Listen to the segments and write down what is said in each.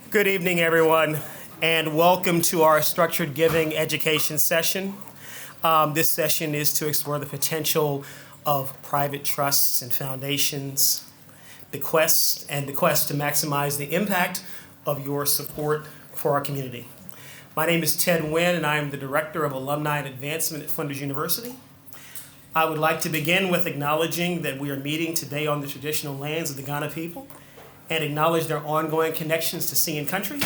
Good evening, everyone, and welcome to our structured giving education session. This session is to explore the potential of private trusts and foundations, the quest to maximize the impact of your support for our community. My name is Ted Nguyen, and I am the Director of Alumni and Advancement at Flinders University. I would like to begin with acknowledging that we are meeting today on the traditional lands of the Kaurna people and acknowledge their ongoing connections to sea and country.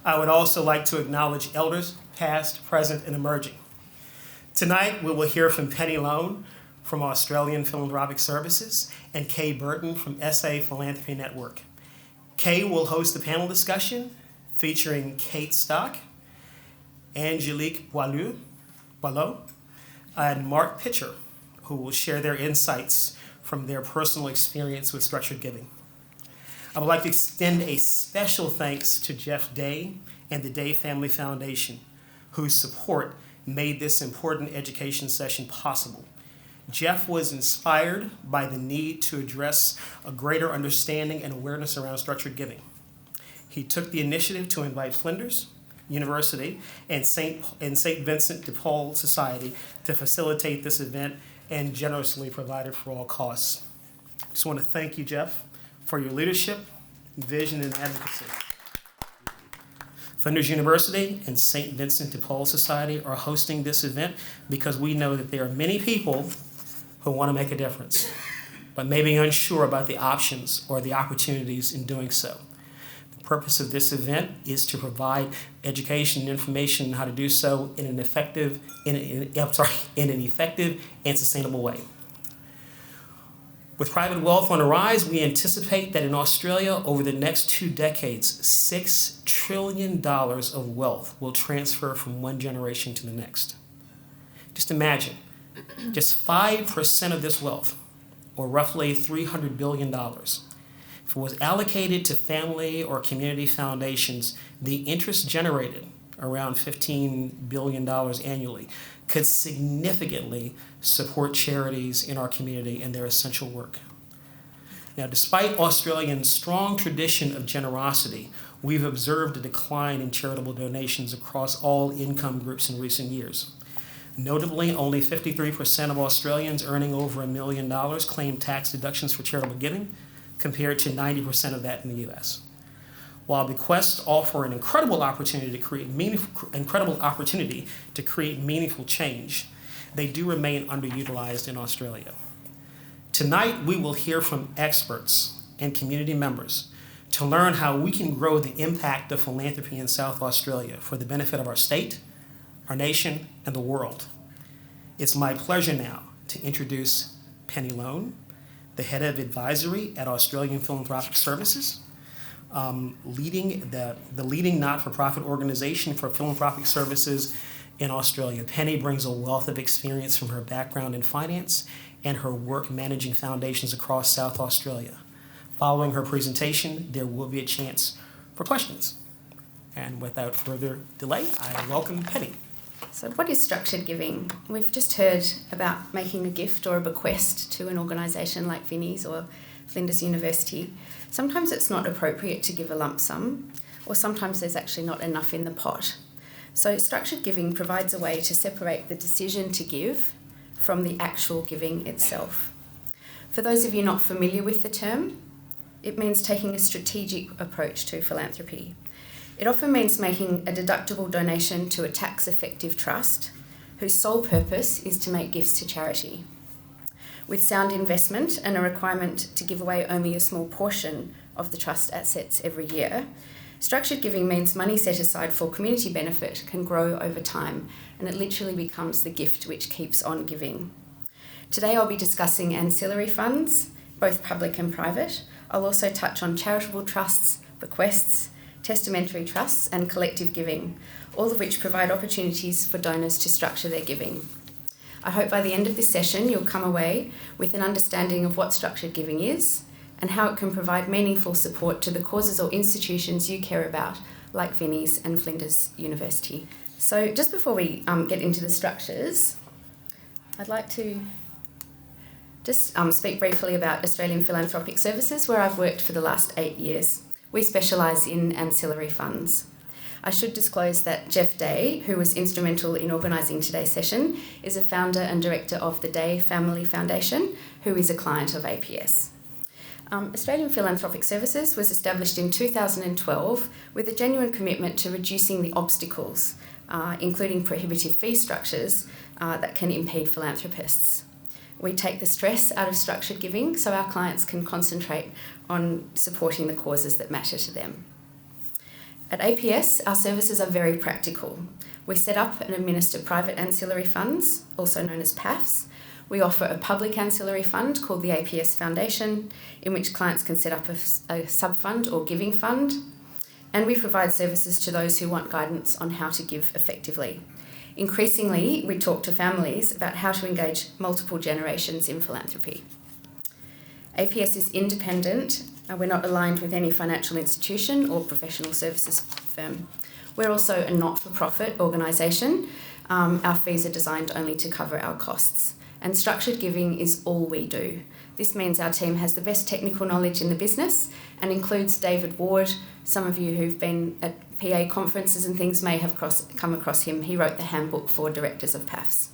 I would also like to acknowledge elders, past, present, and emerging. Tonight, we will hear from Penny Lone from Australian Philanthropic Services and Kay Burton from SA Philanthropy Network. Kay will host the panel discussion featuring Kate Stock, Angelique Boileau, and Mark Pitcher, who will share their insights from their personal experience with structured giving. I would like to extend a special thanks to Jeff Day and the Day Family Foundation, whose support made this important education session possible. Jeff was inspired by the need to address a greater understanding and awareness around structured giving. He took the initiative to invite Flinders University and St. Vincent de Paul Society to facilitate this event and generously provided for all costs. I just want to thank you, Jeff, for your leadership, vision, and advocacy. Flinders University and St. Vincent de Paul Society are hosting this event because we know that there are many people who want to make a difference, but may be unsure about the options or the opportunities in doing so. The purpose of this event is to provide education and information on how to do so in an effective and sustainable way. With private wealth on the rise, we anticipate that in Australia, over the next 2 decades, $6 trillion of wealth will transfer from one generation to the next. Just imagine, just 5% of this wealth, or roughly $300 billion, if it was allocated to family or community foundations, the interest generated, around $15 billion annually, could significantly support charities in our community and their essential work. Now, despite Australia's strong tradition of generosity, we've observed a decline in charitable donations across all income groups in recent years. Notably, only 53% of Australians earning over $1 million claim tax deductions for charitable giving, compared to 90% of that in the US. While bequests offer an incredible opportunity to create meaningful change, they do remain underutilized in Australia. Tonight, we will hear from experts and community members to learn how we can grow the impact of philanthropy in South Australia for the benefit of our state, our nation, and the world. It's my pleasure now to introduce Penny Lone, the head of advisory at Australian Philanthropic Services, leading the leading not-for-profit organization for philanthropic services in Australia. Penny brings a wealth of experience from her background in finance and her work managing foundations across South Australia. Following her presentation, there will be a chance for questions. And without further delay, I welcome Penny. So what is structured giving? We've just heard about making a gift or a bequest to an organisation like Vinnie's or Flinders University. Sometimes it's not appropriate to give a lump sum, or sometimes there's actually not enough in the pot. So structured giving provides a way to separate the decision to give from the actual giving itself. For those of you not familiar with the term, it means taking a strategic approach to philanthropy. It often means making a deductible donation to a tax-effective trust whose sole purpose is to make gifts to charity. With sound investment and a requirement to give away only a small portion of the trust assets every year, structured giving means money set aside for community benefit can grow over time, and it literally becomes the gift which keeps on giving. Today I'll be discussing ancillary funds, both public and private. I'll also touch on charitable trusts, bequests, testamentary trusts, and collective giving, all of which provide opportunities for donors to structure their giving. I hope by the end of this session you'll come away with an understanding of what structured giving is and how it can provide meaningful support to the causes or institutions you care about, like Vinnie's and Flinders University. So just before we get into the structures, I'd like to just speak briefly about Australian Philanthropic Services, where I've worked for the last 8 years. We specialise in ancillary funds. I should disclose that Jeff Day, who was instrumental in organising today's session, is a founder and director of the Day Family Foundation, who is a client of APS. Australian Philanthropic Services was established in 2012 with a genuine commitment to reducing the obstacles, including prohibitive fee structures, that can impede philanthropists. We take the stress out of structured giving so our clients can concentrate on supporting the causes that matter to them. At APS, our services are very practical. We set up and administer private ancillary funds, also known as PAFs. We offer a public ancillary fund called the APS Foundation, in which clients can set up a sub-fund or giving fund. And we provide services to those who want guidance on how to give effectively. Increasingly, we talk to families about how to engage multiple generations in philanthropy. APS is independent. We're not aligned with any financial institution or professional services firm. We're also a not-for-profit organisation. Our fees are designed only to cover our costs. And structured giving is all we do. This means our team has the best technical knowledge in the business and includes David Ward. Some of you who've been at PA conferences and things may have come across him. He wrote the handbook for directors of PAFs.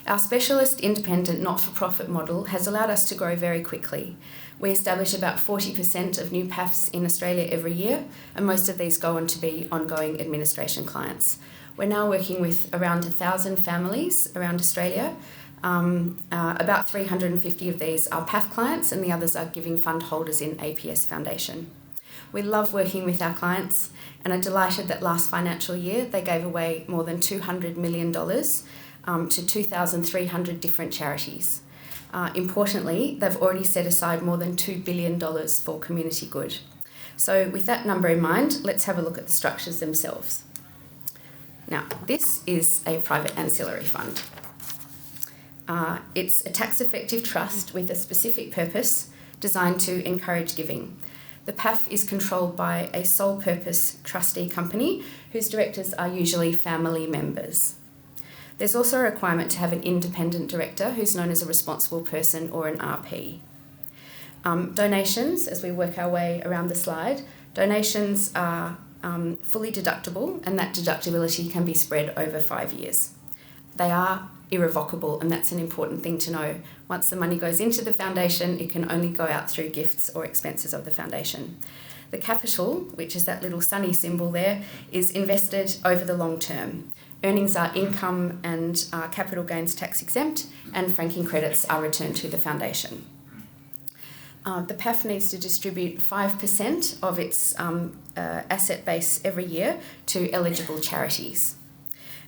Our specialist independent not-for-profit model has allowed us to grow very quickly. We establish about 40% of new PAFs in Australia every year, and most of these go on to be ongoing administration clients. We're now working with around 1,000 families around Australia. About 350 of these are PAF clients and the others are giving fund holders in APS Foundation. We love working with our clients and are delighted that last financial year they gave away more than $200 million to 2,300 different charities. Importantly, they've already set aside more than $2 billion for community good. So with that number in mind, let's have a look at the structures themselves. Now, this is a private ancillary fund. It's a tax-effective trust with a specific purpose designed to encourage giving. The PAF is controlled by a sole-purpose trustee company whose directors are usually family members. There's also a requirement to have an independent director who's known as a responsible person or an RP. Donations, as we work our way around the slide, donations are fully deductible, and that deductibility can be spread over 5 years. They are irrevocable, and that's an important thing to know. Once the money goes into the foundation, it can only go out through gifts or expenses of the foundation. The capital, which is that little sunny symbol there, is invested over the long term. Earnings are income and capital gains tax exempt, and franking credits are returned to the foundation. The PAF needs to distribute 5% of its asset base every year to eligible charities.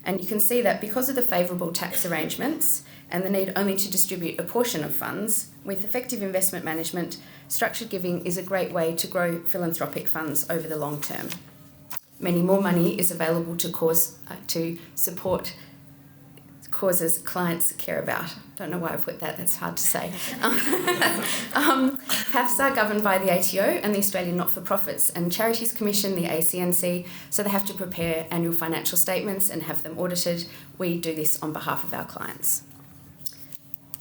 And you can see that because of the favourable tax arrangements and the need only to distribute a portion of funds, with effective investment management, structured giving is a great way to grow philanthropic funds over the long term. Many more money is available to support causes clients care about. Don't know why I put that, that's hard to say. PAFs are governed by the ATO and the Australian Not-for-Profits and Charities Commission, the ACNC, so they have to prepare annual financial statements and have them audited. We do this on behalf of our clients.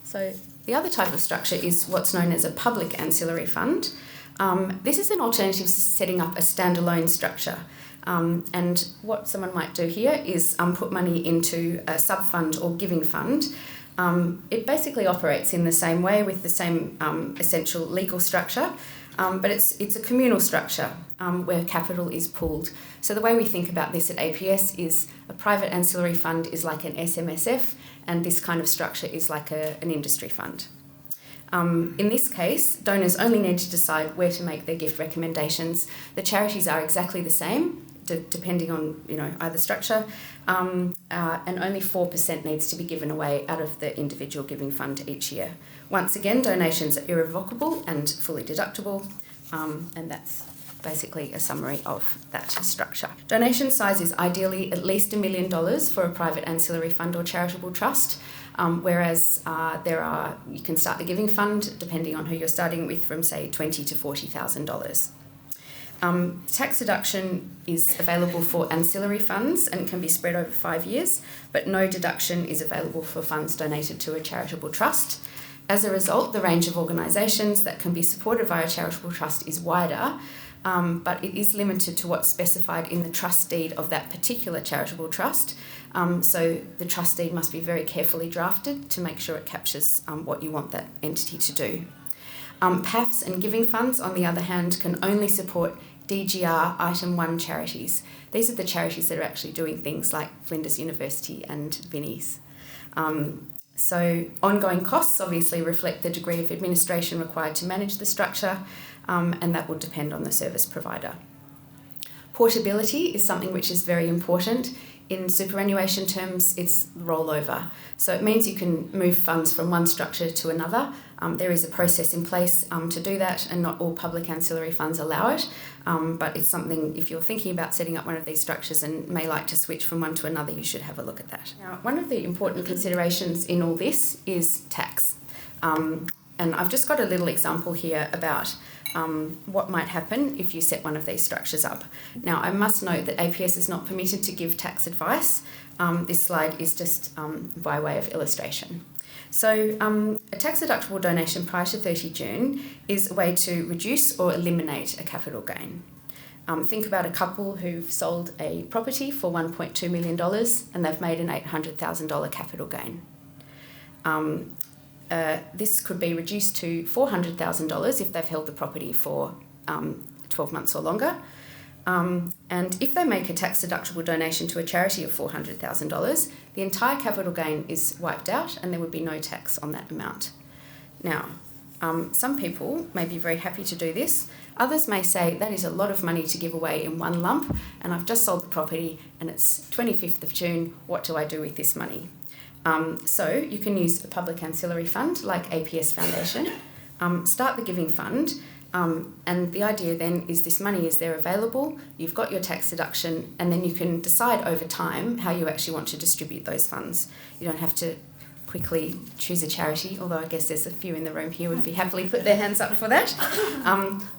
So the other type of structure is what's known as a public ancillary fund. This is an alternative to setting up a standalone structure. And what someone might do here is put money into a sub-fund or giving fund. It basically operates in the same way with the same essential legal structure, but it's a communal structure where capital is pooled. So the way we think about this at APS is a private ancillary fund is like an SMSF, and this kind of structure is like an industry fund. In this case, donors only need to decide where to make their gift recommendations. The charities are exactly the same, depending on either structure, and only 4% needs to be given away out of the individual giving fund each year. Once again, donations are irrevocable and fully deductible, and that's basically a summary of that structure. Donation size is ideally at least $1 million for a private ancillary fund or charitable trust, whereas you can start the giving fund, depending on who you're starting with, from say $20,000 to $40,000. Tax deduction is available for ancillary funds and can be spread over 5 years, but no deduction is available for funds donated to a charitable trust. As a result, the range of organisations that can be supported via a charitable trust is wider, but it is limited to what's specified in the trust deed of that particular charitable trust. So the trust deed must be very carefully drafted to make sure it captures what you want that entity to do. PAFs and giving funds, on the other hand, can only support DGR Item 1 charities. These are the charities that are actually doing things like Flinders University and Vinnie's. So ongoing costs obviously reflect the degree of administration required to manage the structure, and that will depend on the service provider. Portability is something which is very important. In superannuation terms, it's rollover. So it means you can move funds from one structure to another. There is a process in place to do that, and not all public ancillary funds allow it. But it's something, if you're thinking about setting up one of these structures and may like to switch from one to another, you should have a look at that. Now, one of the important considerations in all this is tax. And I've just got a little example here about what might happen if you set one of these structures up. Now, I must note that APS is not permitted to give tax advice. This slide is just by way of illustration. So a tax-deductible donation prior to 30 June is a way to reduce or eliminate a capital gain. Think about a couple who've sold a property for $1.2 million and they've made an $800,000 capital gain. This could be reduced to $400,000 if they've held the property for 12 months or longer. And if they make a tax-deductible donation to a charity of $400,000, the entire capital gain is wiped out and there would be no tax on that amount. Now, some people may be very happy to do this. Others may say that is a lot of money to give away in one lump, and I've just sold the property and it's 25th of June, what do I do with this money? So you can use a public ancillary fund like APS Foundation, start the giving fund, and the idea then is this money is there available, you've got your tax deduction, and then you can decide over time how you actually want to distribute those funds. You don't have to quickly choose a charity, although I guess there's a few in the room here would be happily put their hands up for that.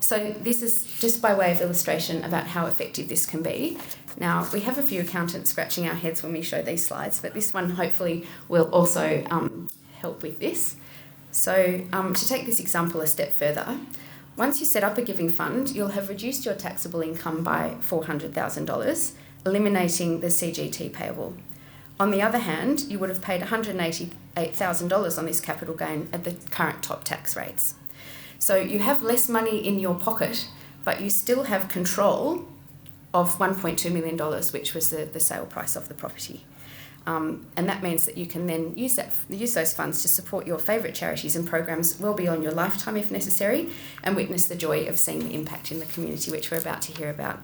So this is just by way of illustration about how effective this can be. Now, we have a few accountants scratching our heads when we show these slides, but this one hopefully will also help with this. So to take this example a step further, once you set up a giving fund, you'll have reduced your taxable income by $400,000, eliminating the CGT payable. On the other hand, you would have paid $188,000 on this capital gain at the current top tax rates. So you have less money in your pocket, but you still have control of $1.2 million, which was the sale price of the property. And that means that you can then use those funds to support your favourite charities and programs well beyond your lifetime if necessary, and witness the joy of seeing the impact in the community, which we're about to hear about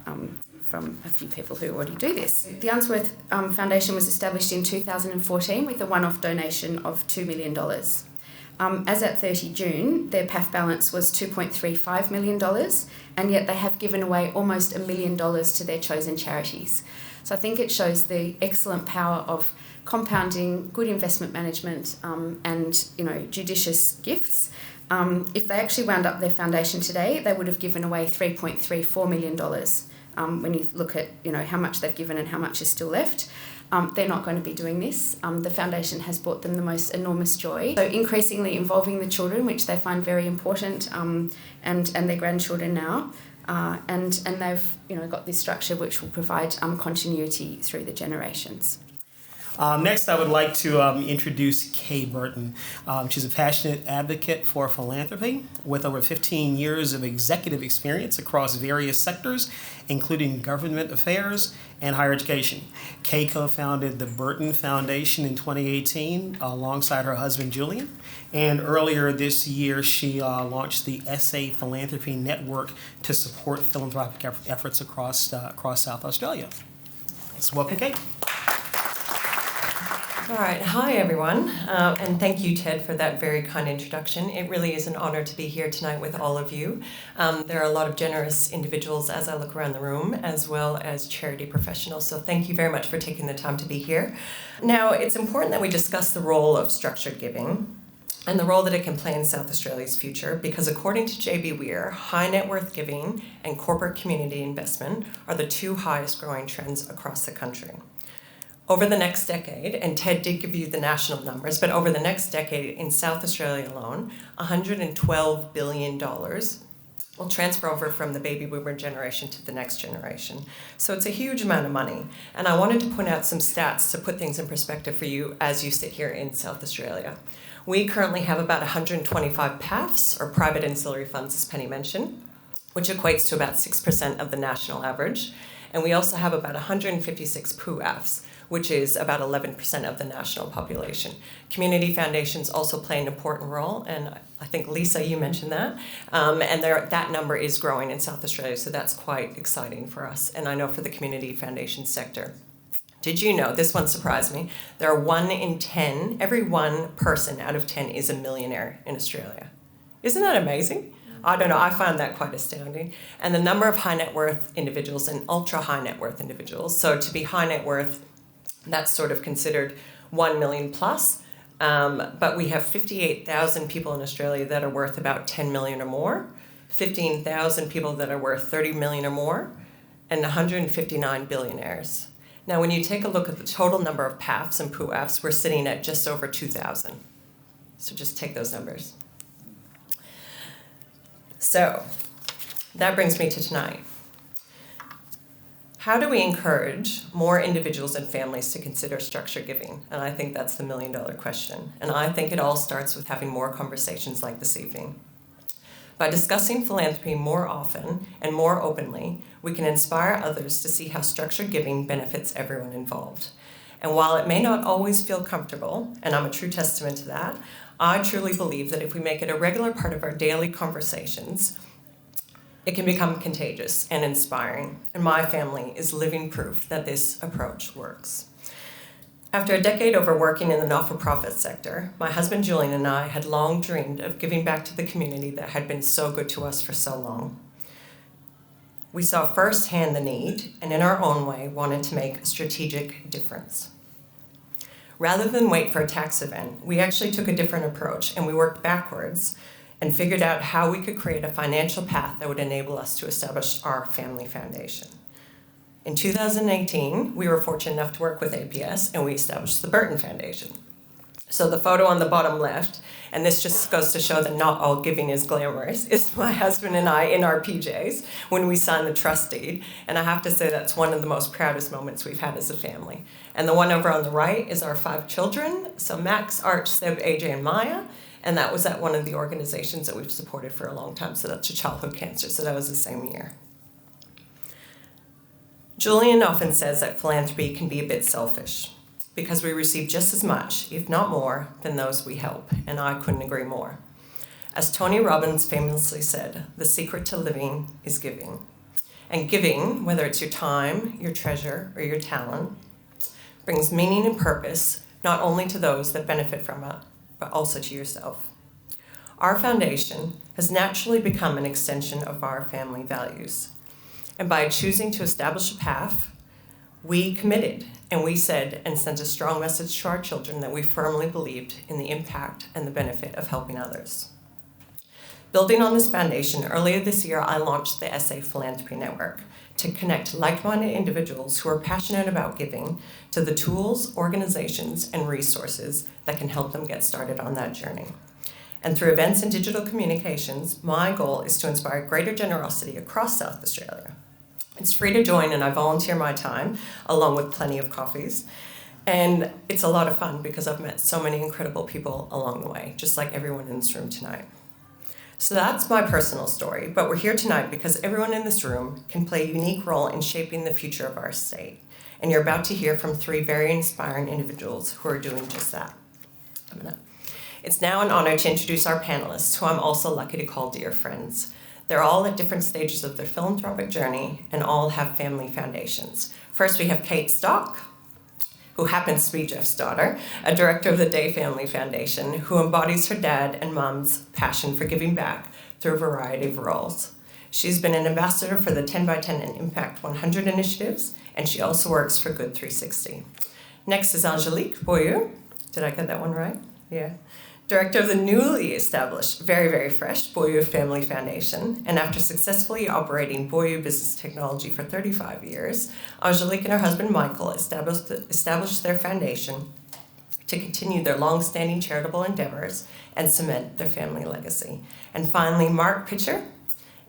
from a few people who already do this. The Unsworth Foundation was established in 2014 with a one-off donation of $2 million. As at 30 June, their PAF balance was $2.35 million, and yet they have given away almost $1 million to their chosen charities. So I think it shows the excellent power of compounding, good investment management, and judicious gifts. If they actually wound up their foundation today, they would have given away $3.34 million. When you look at how much they've given and how much is still left. They're not going to be doing this. The foundation has brought them the most enormous joy. So increasingly involving the children, which they find very important, and their grandchildren now. And they've got this structure which will provide continuity through the generations. Next, I would like to introduce Kay Burton. She's a passionate advocate for philanthropy with over 15 years of executive experience across various sectors, including government affairs and higher education. Kay co-founded the Burton Foundation in 2018 alongside her husband, Julian. And earlier this year, she launched the SA Philanthropy Network to support philanthropic efforts across South Australia. Let's welcome Kay. All right. Hi, everyone. And thank you, Ted, for that very kind introduction. It really is an honor to be here tonight with all of you. There are a lot of generous individuals as I look around the room, as well as charity professionals. So thank you very much for taking the time to be here. Now, it's important that we discuss the role of structured giving and the role that it can play in South Australia's future, because according to JB Weir, high net worth giving and corporate community investment are the two highest growing trends across the country. Over the next decade, and Ted did give you the national numbers, but over the next decade in South Australia alone, $112 billion will transfer over from the baby boomer generation to the next generation. So it's a huge amount of money. And I wanted to point out some stats to put things in perspective for you as you sit here in South Australia. We currently have about 125 PAFs, or private ancillary funds, as Penny mentioned, which equates to about 6% of the national average. And we also have about 156 PUAFs, which is about 11% of the national population. Community foundations also play an important role, and I think, Lisa, you mentioned that. And that number is growing in South Australia, so that's quite exciting for us, and I know for the community foundation sector. Did you know, this one surprised me, there are 1 in 10, every one person out of 10 is a millionaire in Australia. Isn't that amazing? I don't know, I find that quite astounding. And the number of high net worth individuals and ultra high net worth individuals, so to be high net worth, that's sort of considered 1 million plus, but we have 58,000 people in Australia that are worth about 10 million or more, 15,000 people that are worth 30 million or more, and 159 billionaires. Now, when you take a look at the total number of PAFs and PUAFs, we're sitting at just over 2,000. So just take those numbers. So that brings me to tonight. How do we encourage more individuals and families to consider structured giving? And I think that's the million-dollar question. And I think it all starts with having more conversations like this evening. By discussing philanthropy more often and more openly, we can inspire others to see how structured giving benefits everyone involved. And while it may not always feel comfortable, and I'm a true testament to that, I truly believe that if we make it a regular part of our daily conversations, it can become contagious and inspiring, and my family is living proof that this approach works. After a decade over working in the not-for-profit sector, my husband Julian and I had long dreamed of giving back to the community that had been so good to us for so long. We saw firsthand the need, and in our own way, wanted to make a strategic difference. Rather than wait for a tax event, we actually took a different approach, and we worked backwards and figured out how we could create a financial path that would enable us to establish our family foundation. In 2018, we were fortunate enough to work with APS, and we established the Burton Foundation. So the photo on the bottom left, and this just goes to show that not all giving is glamorous, is my husband and I in our PJs when we signed the trust deed. And I have to say that's one of the most proudest moments we've had as a family. And the one over on the right is our 5 children, so Max, Arch, Seb, AJ, and Maya. And that was at one of the organizations that we've supported for a long time, so that's a childhood cancer, so that was the same year. Julian often says that philanthropy can be a bit selfish because we receive just as much, if not more, than those we help, and I couldn't agree more. As Tony Robbins famously said, the secret to living is giving. And giving, whether it's your time, your treasure, or your talent, brings meaning and purpose not only to those that benefit from it, but also to yourself. Our foundation has naturally become an extension of our family values. And by choosing to establish a path, we committed and we said and sent a strong message to our children that we firmly believed in the impact and the benefit of helping others. Building on this foundation, earlier this year I launched the SA Philanthropy Network to connect like-minded individuals who are passionate about giving to the tools, organizations, and resources that can help them get started on that journey. And through events and digital communications, my goal is to inspire greater generosity across South Australia. It's free to join, and I volunteer my time, along with plenty of coffees. And it's a lot of fun because I've met so many incredible people along the way, just like everyone in this room tonight. So that's my personal story, but we're here tonight because everyone in this room can play a unique role in shaping the future of our state. And you're about to hear from 3 very inspiring individuals who are doing just that. It's now an honor to introduce our panelists, who I'm also lucky to call dear friends. They're all at different stages of their philanthropic journey and all have family foundations. First, we have Kate Stock, who happens to be Jeff's daughter, a director of the Day Family Foundation, who embodies her dad and mom's passion for giving back through a variety of roles. She's been an ambassador for the 10 by 10 and Impact 100 initiatives, and she also works for Good 360. Next is Angelique Boyeux. Did I get that one right? Yeah. Director of the newly established, very, very fresh Boyeux Family Foundation. And after successfully operating Boyeux Business Technology for 35 years, Angelique and her husband Michael established their foundation to continue their long-standing charitable endeavors and cement their family legacy. And finally, Mark Pitcher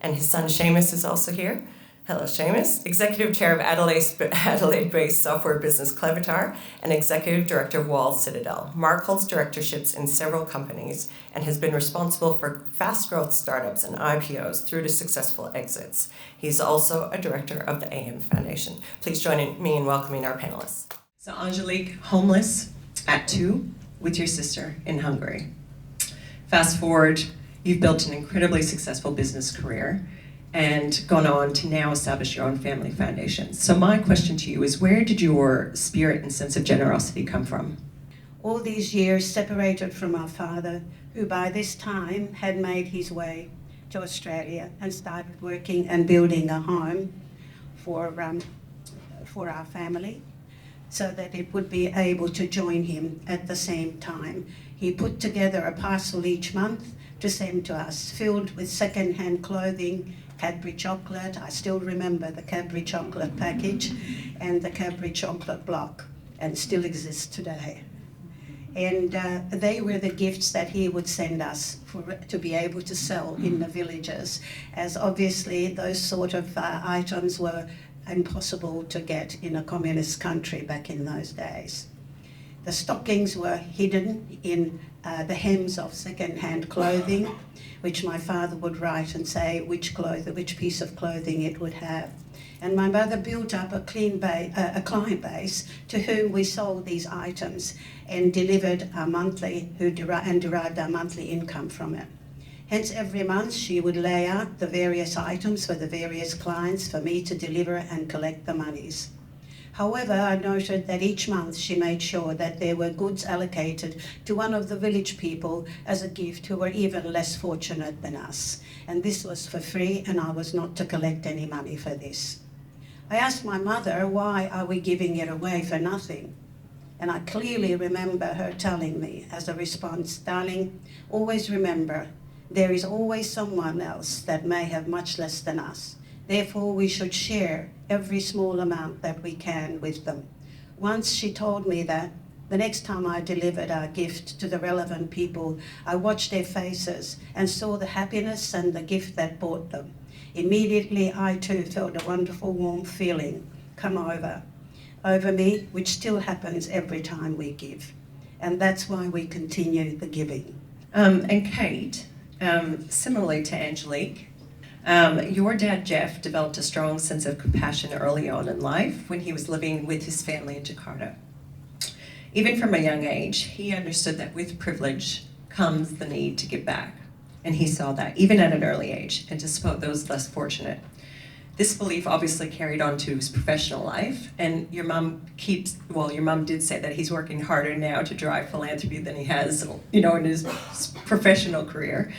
And his son Seamus is also here. Hello, Seamus. Executive Chair of Adelaide-based software business Clevitar and Executive Director of Wall Citadel. Mark holds directorships in several companies and has been responsible for fast growth startups and IPOs through to successful exits. He's also a director of the AM Foundation. Please join me in welcoming our panelists. So Angelique, homeless at 2 with your sister in Hungary. Fast forward, you've built an incredibly successful business career and gone on to now establish your own family foundation. So my question to you is, where did your spirit and sense of generosity come from? All these years separated from our father, who by this time had made his way to Australia and started working and building a home for our family so that it would be able to join him at the same time. He put together a parcel each month to send to us, filled with second-hand clothing, Cadbury chocolate. I still remember the Cadbury chocolate package and the Cadbury chocolate block, and still exists today. And they were the gifts that he would send us to be able to sell in the villages, as obviously those sort of items were impossible to get in a communist country back in those days. The stockings were hidden in the hems of second-hand clothing, which my father would write and say which piece of clothing it would have. And my mother built up a client base to whom we sold these items and delivered our derived our monthly income from it. Hence, every month she would lay out the various items for the various clients for me to deliver and collect the monies. However, I noted that each month she made sure that there were goods allocated to one of the village people as a gift who were even less fortunate than us. And this was for free, and I was not to collect any money for this. I asked my mother, why are we giving it away for nothing? And I clearly remember her telling me as a response, darling, always remember, there is always someone else that may have much less than us. Therefore, we should share every small amount that we can with them. Once she told me that, the next time I delivered our gift to the relevant people, I watched their faces and saw the happiness and the gift that brought them. Immediately, I too felt a wonderful warm feeling come over me, which still happens every time we give. And that's why we continue the giving. And Kate, similarly to Angelique, your dad, Jeff, developed a strong sense of compassion early on in life when he was living with his family in Jakarta. Even from a young age, he understood that with privilege comes the need to give back. And he saw that, even at an early age, and to support those less fortunate. This belief obviously carried on to his professional life, and your mum did say that he's working harder now to drive philanthropy than he has, in his professional career.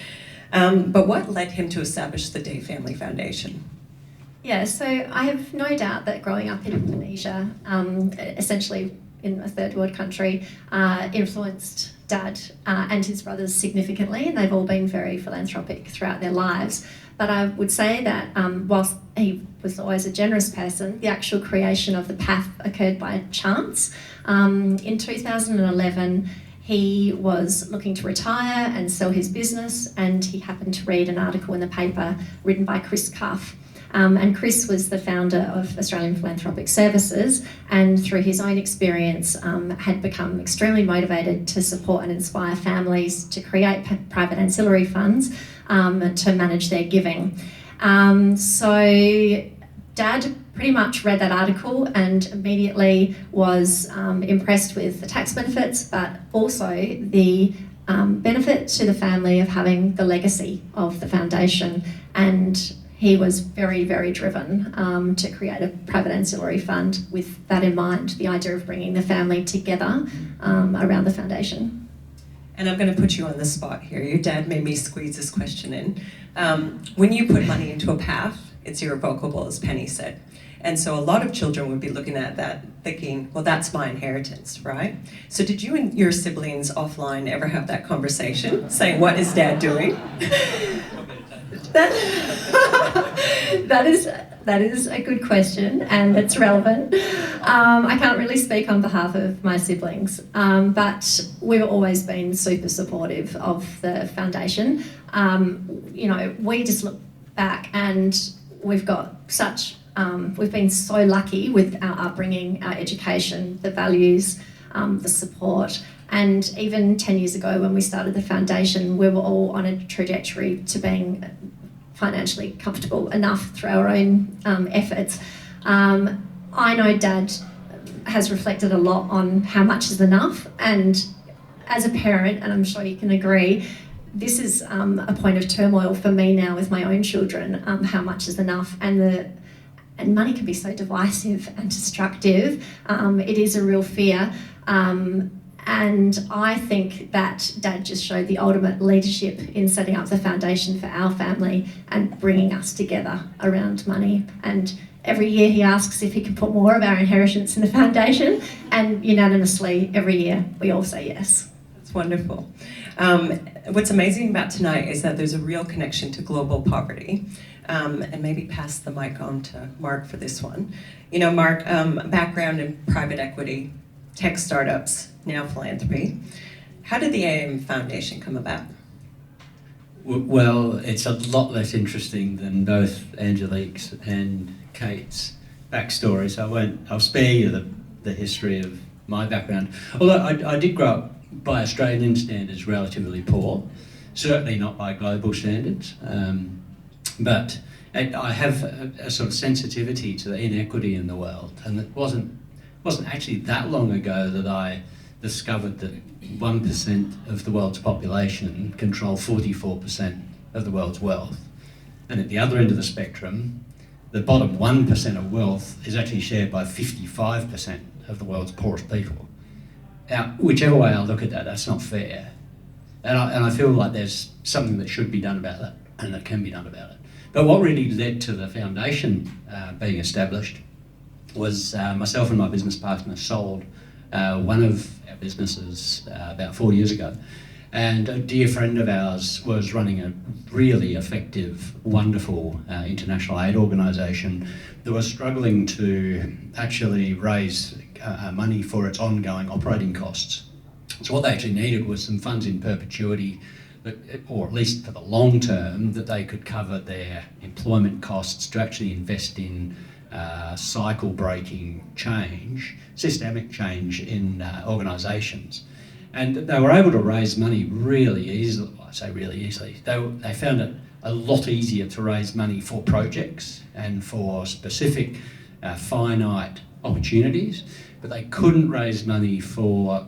But what led him to establish the Day Family Foundation? Yeah, so I have no doubt that growing up in Indonesia, essentially in a third world country, influenced Dad and his brothers significantly, and they've all been very philanthropic throughout their lives. But I would say that whilst he was always a generous person, the actual creation of the path occurred by chance. In 2011, he was looking to retire and sell his business, and he happened to read an article in the paper written by Chris Cuff. And Chris was the founder of Australian Philanthropic Services, and through his own experience had become extremely motivated to support and inspire families to create private ancillary funds to manage their giving. So Dad pretty much read that article and immediately was impressed with the tax benefits, but also the benefit to the family of having the legacy of the foundation. And he was very, very driven to create a private ancillary fund with that in mind, the idea of bringing the family together around the foundation. And I'm going to put you on the spot here. Your dad made me squeeze this question in. When you put money into a path, it's irrevocable, as Penny said. And so a lot of children would be looking at that thinking, well, that's my inheritance, right? So did you and your siblings offline ever have that conversation, saying, what is Dad doing? That is a good question, and it's relevant. I can't really speak on behalf of my siblings, but we've always been super supportive of the foundation. We just look back, and we've got we've been so lucky with our upbringing, our education, the values, the support. And even 10 years ago when we started the foundation, we were all on a trajectory to being financially comfortable enough through our own efforts. I know Dad has reflected a lot on how much is enough, and as a parent, and I'm sure you can agree, this is a point of turmoil for me now with my own children, how much is enough, and money can be so divisive and destructive. It is a real fear. And I think that Dad just showed the ultimate leadership in setting up the foundation for our family and bringing us together around money. And every year he asks if he can put more of our inheritance in the foundation, and unanimously every year we all say yes. That's wonderful. What's amazing about tonight is that there's a real connection to global poverty. And maybe pass the mic on to Mark for this one. Mark, background in private equity, tech startups, now philanthropy. How did the AAM Foundation come about? Well, it's a lot less interesting than both Angelique's and Kate's backstory, so I'll spare you the history of my background. Although I did grow up by Australian standards relatively poor, certainly not by global standards, but I have a sort of sensitivity to the inequity in the world, and it wasn't actually that long ago that I discovered that 1% of the world's population control 44% of the world's wealth. And at the other end of the spectrum, the bottom 1% of wealth is actually shared by 55% of the world's poorest people. Now, whichever way I look at that, that's not fair. And I feel like there's something that should be done about that, and that can be done about it. But what really led to the foundation being established was myself and my business partner sold one of our businesses about 4 years ago. And a dear friend of ours was running a really effective, wonderful international aid organisation that was struggling to actually raise money for its ongoing operating costs. So what they actually needed was some funds in perpetuity, or at least for the long term, that they could cover their employment costs to actually invest in cycle-breaking change, systemic change in organisations. And they were able to raise money really easily. I say really easily. They found it a lot easier to raise money for projects and for specific finite opportunities, but they couldn't raise money for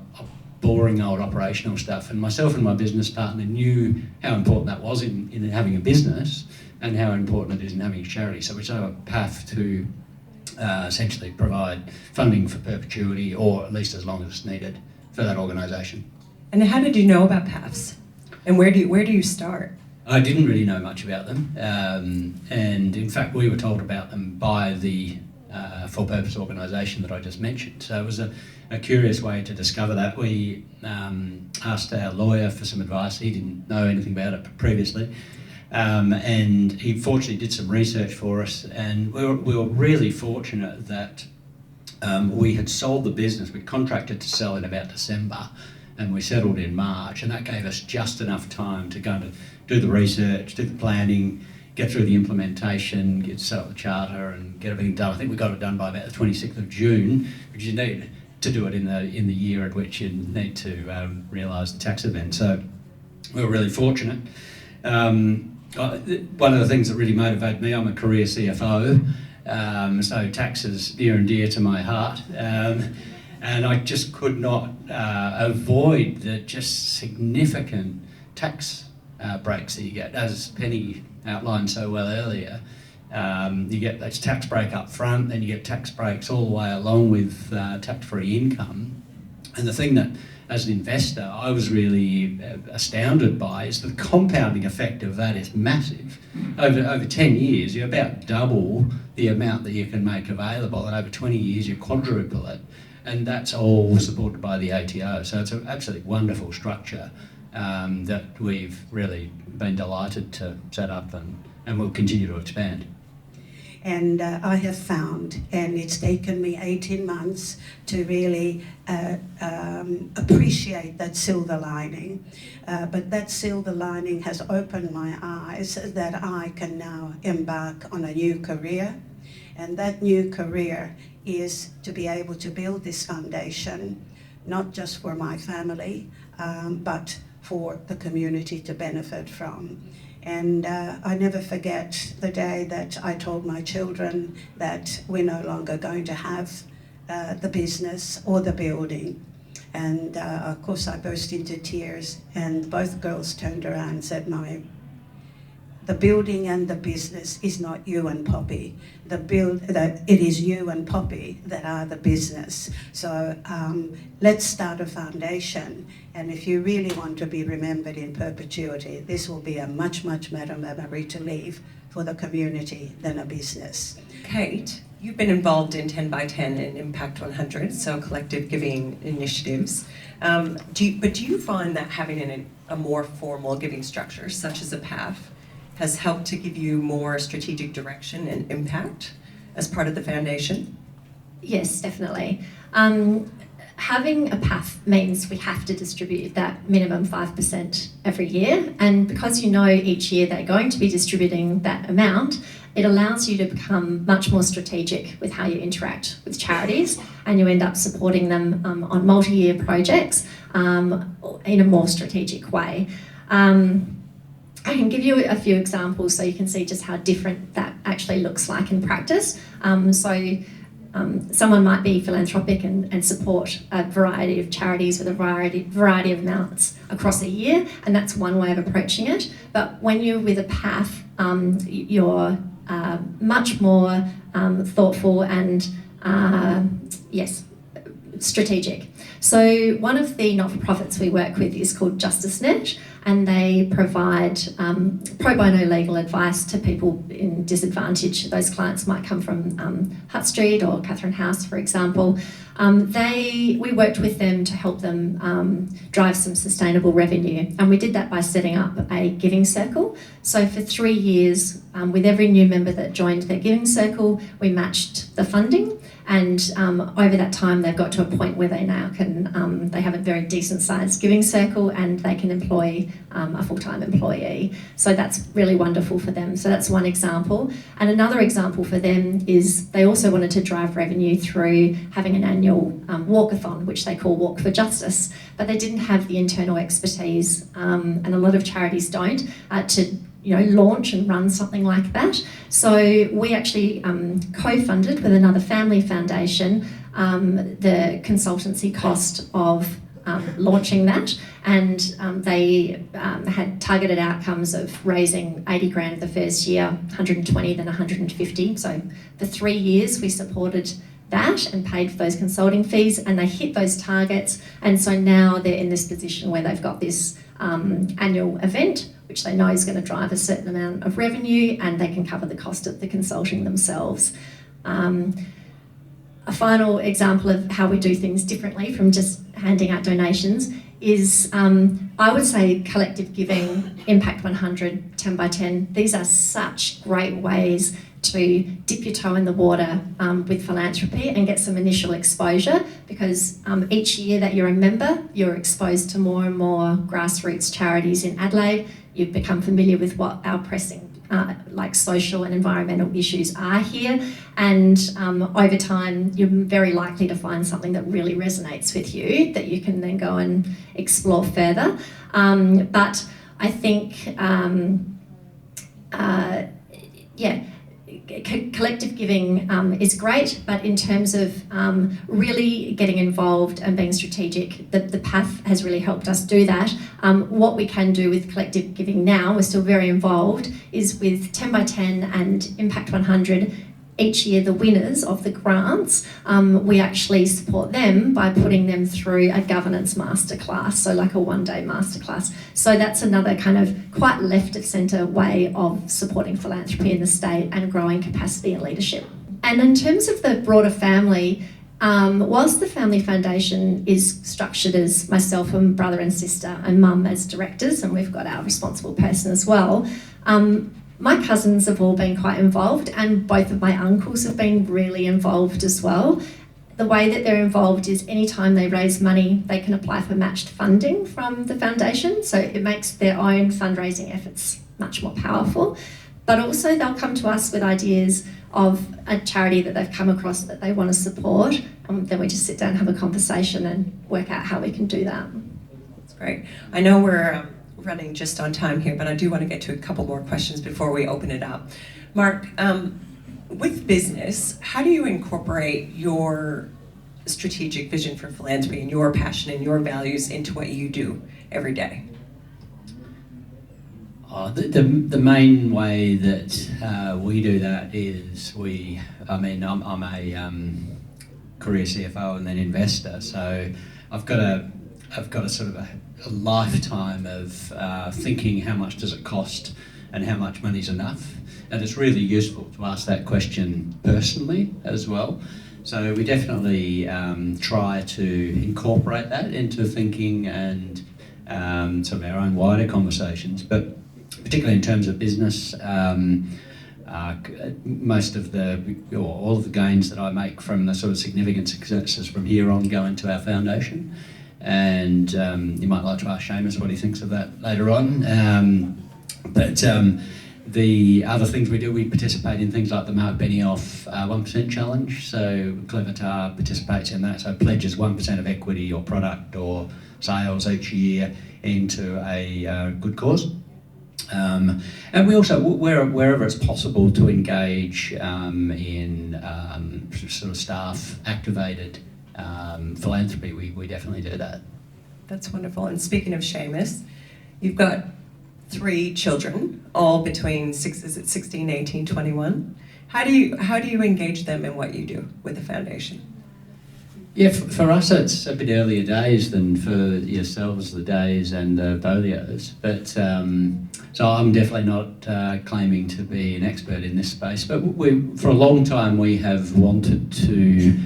boring old operational stuff. And myself and my business partner knew how important that was in having a business and how important it is in having a charity. So we set up a path to essentially provide funding for perpetuity, or at least as long as it's needed, for that organisation. And how did you know about PAFs? And where do you start? I didn't really know much about them, and in fact we were told about them by the for purpose organisation that I just mentioned. So it was a curious way to discover that. We asked our lawyer for some advice. He didn't know anything about it previously, and he fortunately did some research for us, and we were really fortunate that we had sold the business. We contracted to sell in about December, and we settled in March, and that gave us just enough time to go and do the research, do the planning, get through the implementation, get set up the charter, and get everything done. I think we got it done by about the 26th of June, which you need to do it in the year at which you need to realise the tax event. So we were really fortunate. One of the things that really motivated me, I'm a career CFO, so tax is near and dear to my heart, and I just could not avoid the just significant tax breaks that you get. As Penny outlined so well earlier, you get this tax break up front, then you get tax breaks all the way along with tax-free income. And the thing that, as an investor, I was really astounded by is the compounding effect of that is massive. Over 10 years, you about double the amount that you can make available, and over 20 years, you quadruple it. And that's all supported by the ATO. So it's an absolutely wonderful structure that we've really been delighted to set up and will continue to expand. And I have found, and it's taken me 18 months to really appreciate that silver lining. But that silver lining has opened my eyes that I can now embark on a new career. And that new career is to be able to build this foundation, not just for my family, but for the community to benefit from. And I never forget the day that I told my children that we're no longer going to have the business or the building. And of course I burst into tears, and both girls turned around and said, "Mummy, the building and the business is not you and Poppy. It is you and Poppy that are the business. So let's start a foundation. And if you really want to be remembered in perpetuity, this will be a much, much better memory to leave for the community than a business." Kate, you've been involved in 10 by 10 and Impact 100, so collective giving initiatives. Do you find that having a more formal giving structure, such as a PAF, has helped to give you more strategic direction and impact as part of the foundation? Yes, definitely. Having a PAF means we have to distribute that minimum 5% every year, and because you know each year they're going to be distributing that amount, it allows you to become much more strategic with how you interact with charities, and you end up supporting them on multi-year projects in a more strategic way. I can give you a few examples so you can see just how different that actually looks like in practice. Someone might be philanthropic and support a variety of charities with a variety of amounts across a year, and that's one way of approaching it. But when you're with a PAF, you're much more thoughtful and, strategic. So one of the not-for-profits we work with is called JusticeNet, and they provide pro bono legal advice to people in disadvantage. Those clients might come from Hutt Street or Catherine House, for example. We worked with them to help them drive some sustainable revenue, and we did that by setting up a giving circle. So for 3 years, with every new member that joined their giving circle, we matched the funding, and over that time they've got to a point where they now can, they have a very decent sized giving circle, and they can employ a full-time employee. So that's really wonderful for them. So that's one example. And another example for them is they also wanted to drive revenue through having an annual walkathon, which they call Walk for Justice, but they didn't have the internal expertise, and a lot of charities don't, to launch and run something like that. So we actually co-funded with another family foundation the consultancy cost of launching that, and they had targeted outcomes of raising 80 grand the first year, 120, then 150. So for 3 years we supported that and paid for those consulting fees, and they hit those targets, and so now they're in this position where they've got this annual event which they know is going to drive a certain amount of revenue, and they can cover the cost of the consulting themselves. A final example of how we do things differently from just handing out donations is, I would say, collective giving, Impact 100, 10 by 10. These are such great ways to dip your toe in the water with philanthropy and get some initial exposure, because each year that you're a member, you're exposed to more and more grassroots charities in Adelaide. You've become familiar with what our pressing social and environmental issues are here, and over time you're very likely to find something that really resonates with you that you can then go and explore further. But I think collective giving is great, but in terms of really getting involved and being strategic, the PAF has really helped us do that. What we can do with collective giving now, we're still very involved, is with 10 by 10 and Impact 100. Each year, the winners of the grants, we actually support them by putting them through a governance masterclass, so like a one-day masterclass. So that's another kind of quite left-of-centre way of supporting philanthropy in the state and growing capacity and leadership. And in terms of the broader family, whilst the Family Foundation is structured as myself and brother and sister and mum as directors, and we've got our responsible person as well, My cousins have all been quite involved, and both of my uncles have been really involved as well. The way that they're involved is anytime they raise money, they can apply for matched funding from the foundation, so it makes their own fundraising efforts much more powerful. But also they'll come to us with ideas of a charity that they've come across that they want to support, and then we just sit down and have a conversation and work out how we can do that. That's great. I know we're running just on time here, but I do want to get to a couple more questions before we open it up. Mark, with business, how do you incorporate your strategic vision for philanthropy and your passion and your values into what you do every day? The main way that we do that is I'm a career CFO and then investor, so I've got a sort of a lifetime of thinking how much does it cost and how much money's enough, and it's really useful to ask that question personally as well. So we definitely try to incorporate that into thinking and sort of our own wider conversations, but particularly in terms of business, most of all of the gains that I make from the sort of significant successes from here on go into our foundation. And you might like to ask Seamus what he thinks of that later on. But the other things we do, we participate in things like the Mark Benioff 1% Challenge. So Clevertar participates in that, so pledges 1% of equity or product or sales each year into a good cause. And we also, wherever it's possible to engage in sort of staff-activated philanthropy, we definitely do that. That's wonderful. And speaking of Seamus, you've got 3 children, all between 16, 18, 21. How do you engage them in what you do with the foundation? Yeah, for us it's a bit earlier days than for yourselves, the Days and the Bolios, but so I'm definitely not claiming to be an expert in this space, but for a long time we have wanted to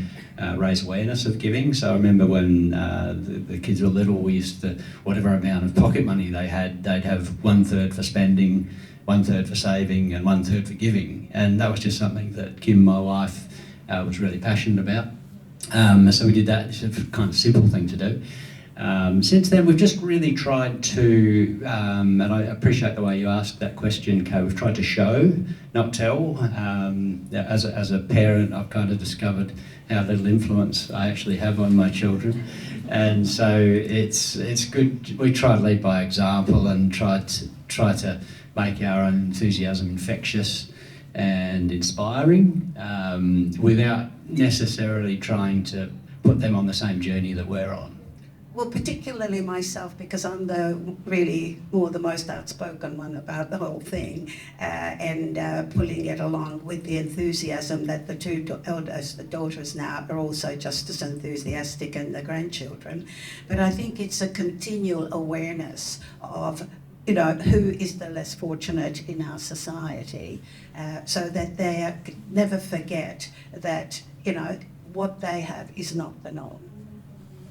raise awareness of giving. So I remember when the kids were little, we used to, whatever amount of pocket money they had, they'd have 1/3 for spending, 1/3 for saving and 1/3 for giving, and that was just something that Kim, my wife, was really passionate about. So we did that. It's a kind of simple thing to do. Since then, we've just really tried to, and I appreciate the way you asked that question, Kay, we've tried to show, not tell. As a parent, I've kind of discovered how little influence I actually have on my children. And so it's good, we try to lead by example and try to make our own enthusiasm infectious and inspiring, without necessarily trying to put them on the same journey that we're on. Well, particularly myself, because I'm the most outspoken one about the whole thing, and pulling it along with the enthusiasm that the 2 eldest, the daughters now, are also just as enthusiastic, and the grandchildren. But I think it's a continual awareness of who is the less fortunate in our society, so that they never forget that, what they have is not the norm.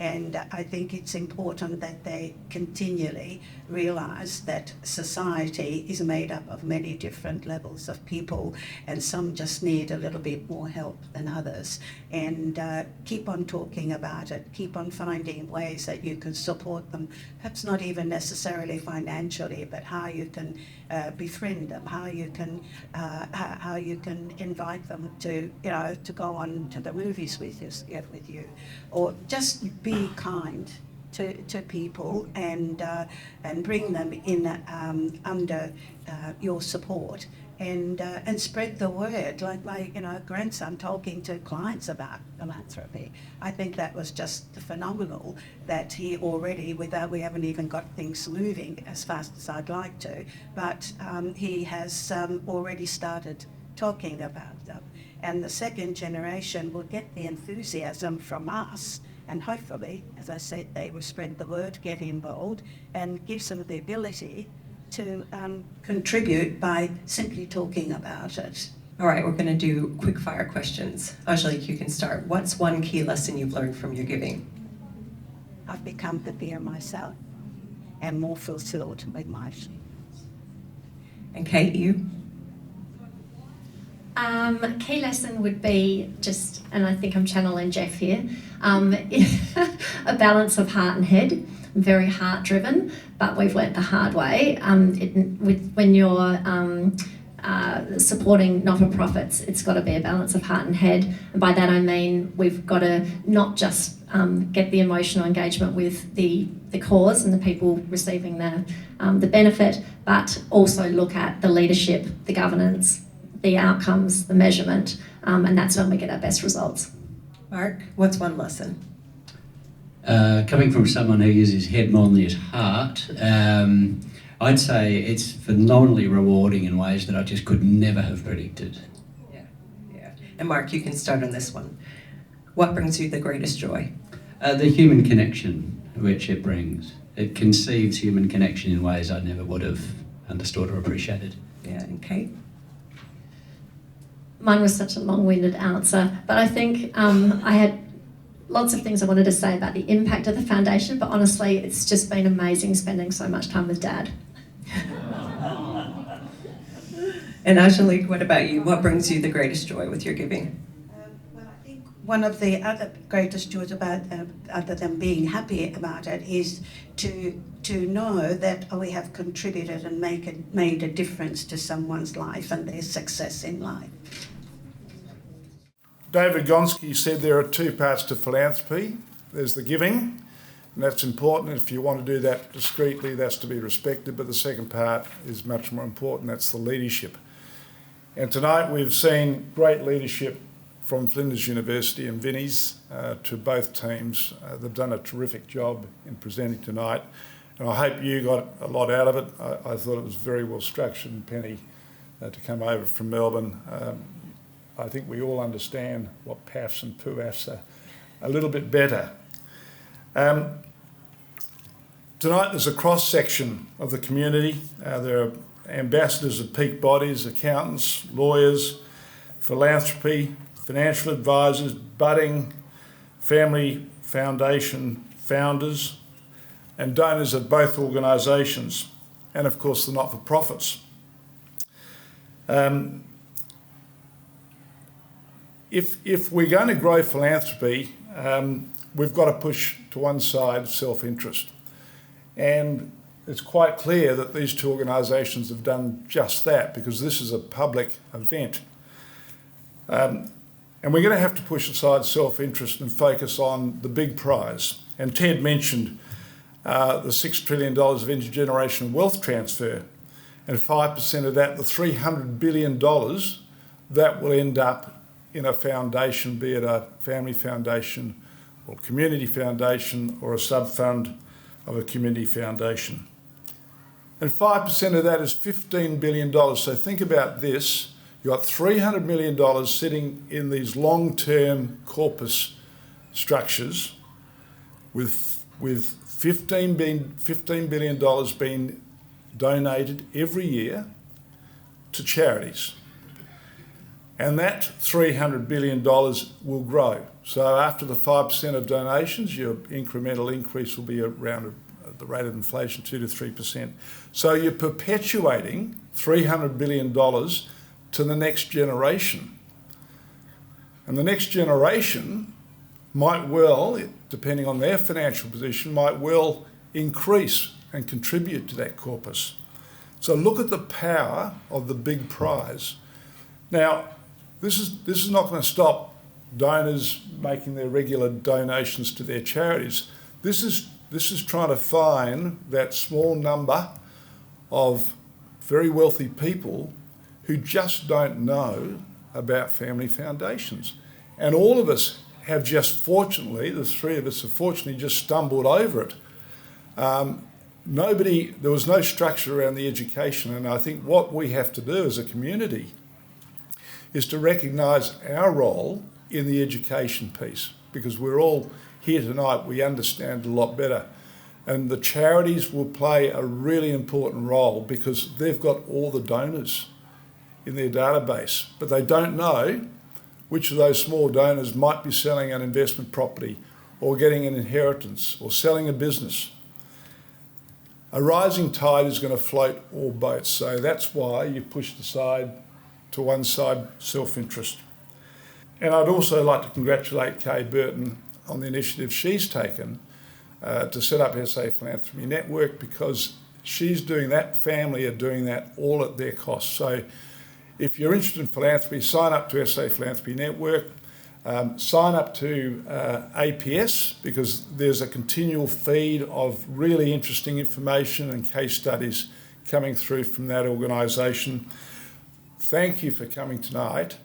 And I think it's important that they continually realise that society is made up of many different levels of people, and some just need a little bit more help than others. And keep on talking about it, keep on finding ways that you can support them, perhaps not even necessarily financially, but how you can befriend them, how you can invite them to go on to the movies with you, or just be kind to people and bring them in under your support, and spread the word, like my grandson talking to clients about philanthropy. I think that was just phenomenal that he already, we haven't even got things moving as fast as I'd like to, but he has already started talking about them. And the second generation will get the enthusiasm from us, and hopefully, as I said, they will spread the word, get involved, and gives them the ability to contribute by simply talking about it. All right, we're going to do quick fire questions. Angelique, you can start. What's one key lesson you've learned from your giving? I've become happier myself and more fulfilled with my life. And Kate, you? Key lesson would be just, and I think I'm channeling Jeff here, a balance of heart and head. Very heart driven, but we've learnt the hard way. When you're supporting not-for-profits, it's got to be a balance of heart and head. And by that I mean we've got to not just get the emotional engagement with the cause and the people receiving the benefit, but also look at the leadership, the governance, the outcomes, the measurement, and that's when we get our best results. Mark, what's one lesson? Coming from someone who uses head more than his heart, I'd say it's phenomenally rewarding in ways that I just could never have predicted. Yeah. And Mark, you can start on this one. What brings you the greatest joy? The human connection which it brings. It conceives human connection in ways I never would have understood or appreciated. Yeah, and Kate? Mine was such a long-winded answer, but I think I had lots of things I wanted to say about the impact of the foundation, but honestly, it's just been amazing spending so much time with Dad. And Angelique, what about you? What brings you the greatest joy with your giving? Well, I think one of the other greatest joys about, other than being happy about it, is to know that we have contributed and made a difference to someone's life and their success in life. David Gonski said there are two parts to philanthropy. There's the giving, and that's important. If you want to do that discreetly, that's to be respected. But the second part is much more important. That's the leadership. And tonight we've seen great leadership from Flinders University and Vinnie's to both teams. They've done a terrific job in presenting tonight. And I hope you got a lot out of it. I thought it was very well structured, and Penny to come over from Melbourne. I think we all understand what PAFs and PUAFs are a little bit better. Tonight there's a cross-section of the community. There are ambassadors of peak bodies, accountants, lawyers, philanthropy, financial advisors, budding family foundation founders, and donors of both organisations, and of course the not-for-profits. If we're going to grow philanthropy, we've got to push to one side self-interest. And it's quite clear that these two organisations have done just that, because this is a public event. And we're going to have to push aside self-interest and focus on the big prize. And Ted mentioned the $6 trillion of intergenerational wealth transfer, and 5% of that, the $300 billion, that will end up in a foundation, be it a family foundation or community foundation or a sub-fund of a community foundation. And 5% of that is $15 billion. So think about this. You've got $300 million sitting in these long-term corpus structures with $15 billion being donated every year to charities. And that $300 billion will grow. So after the 5% of donations, your incremental increase will be around the rate of inflation, 2 to 3%. So you're perpetuating $300 billion to the next generation. And the next generation might well, depending on their financial position, might well increase and contribute to that corpus. So look at the power of the big prize. Now, this is not going to stop donors making their regular donations to their charities. This is trying to find that small number of very wealthy people who just don't know about family foundations. And all of us have just fortunately, the three of us have fortunately just stumbled over it. There was no structure around the education, and I think what we have to do as a community is to recognise our role in the education piece, because we're all here tonight, we understand a lot better. And the charities will play a really important role because they've got all the donors in their database, but they don't know which of those small donors might be selling an investment property or getting an inheritance or selling a business. A rising tide is going to float all boats, so that's why you pushed aside to one side, self-interest. And I'd also like to congratulate Kay Burton on the initiative she's taken to set up SA Philanthropy Network, because she's doing that, family are doing that all at their cost. So if you're interested in philanthropy, sign up to SA Philanthropy Network, sign up to APS, because there's a continual feed of really interesting information and case studies coming through from that organisation. Thank you for coming tonight.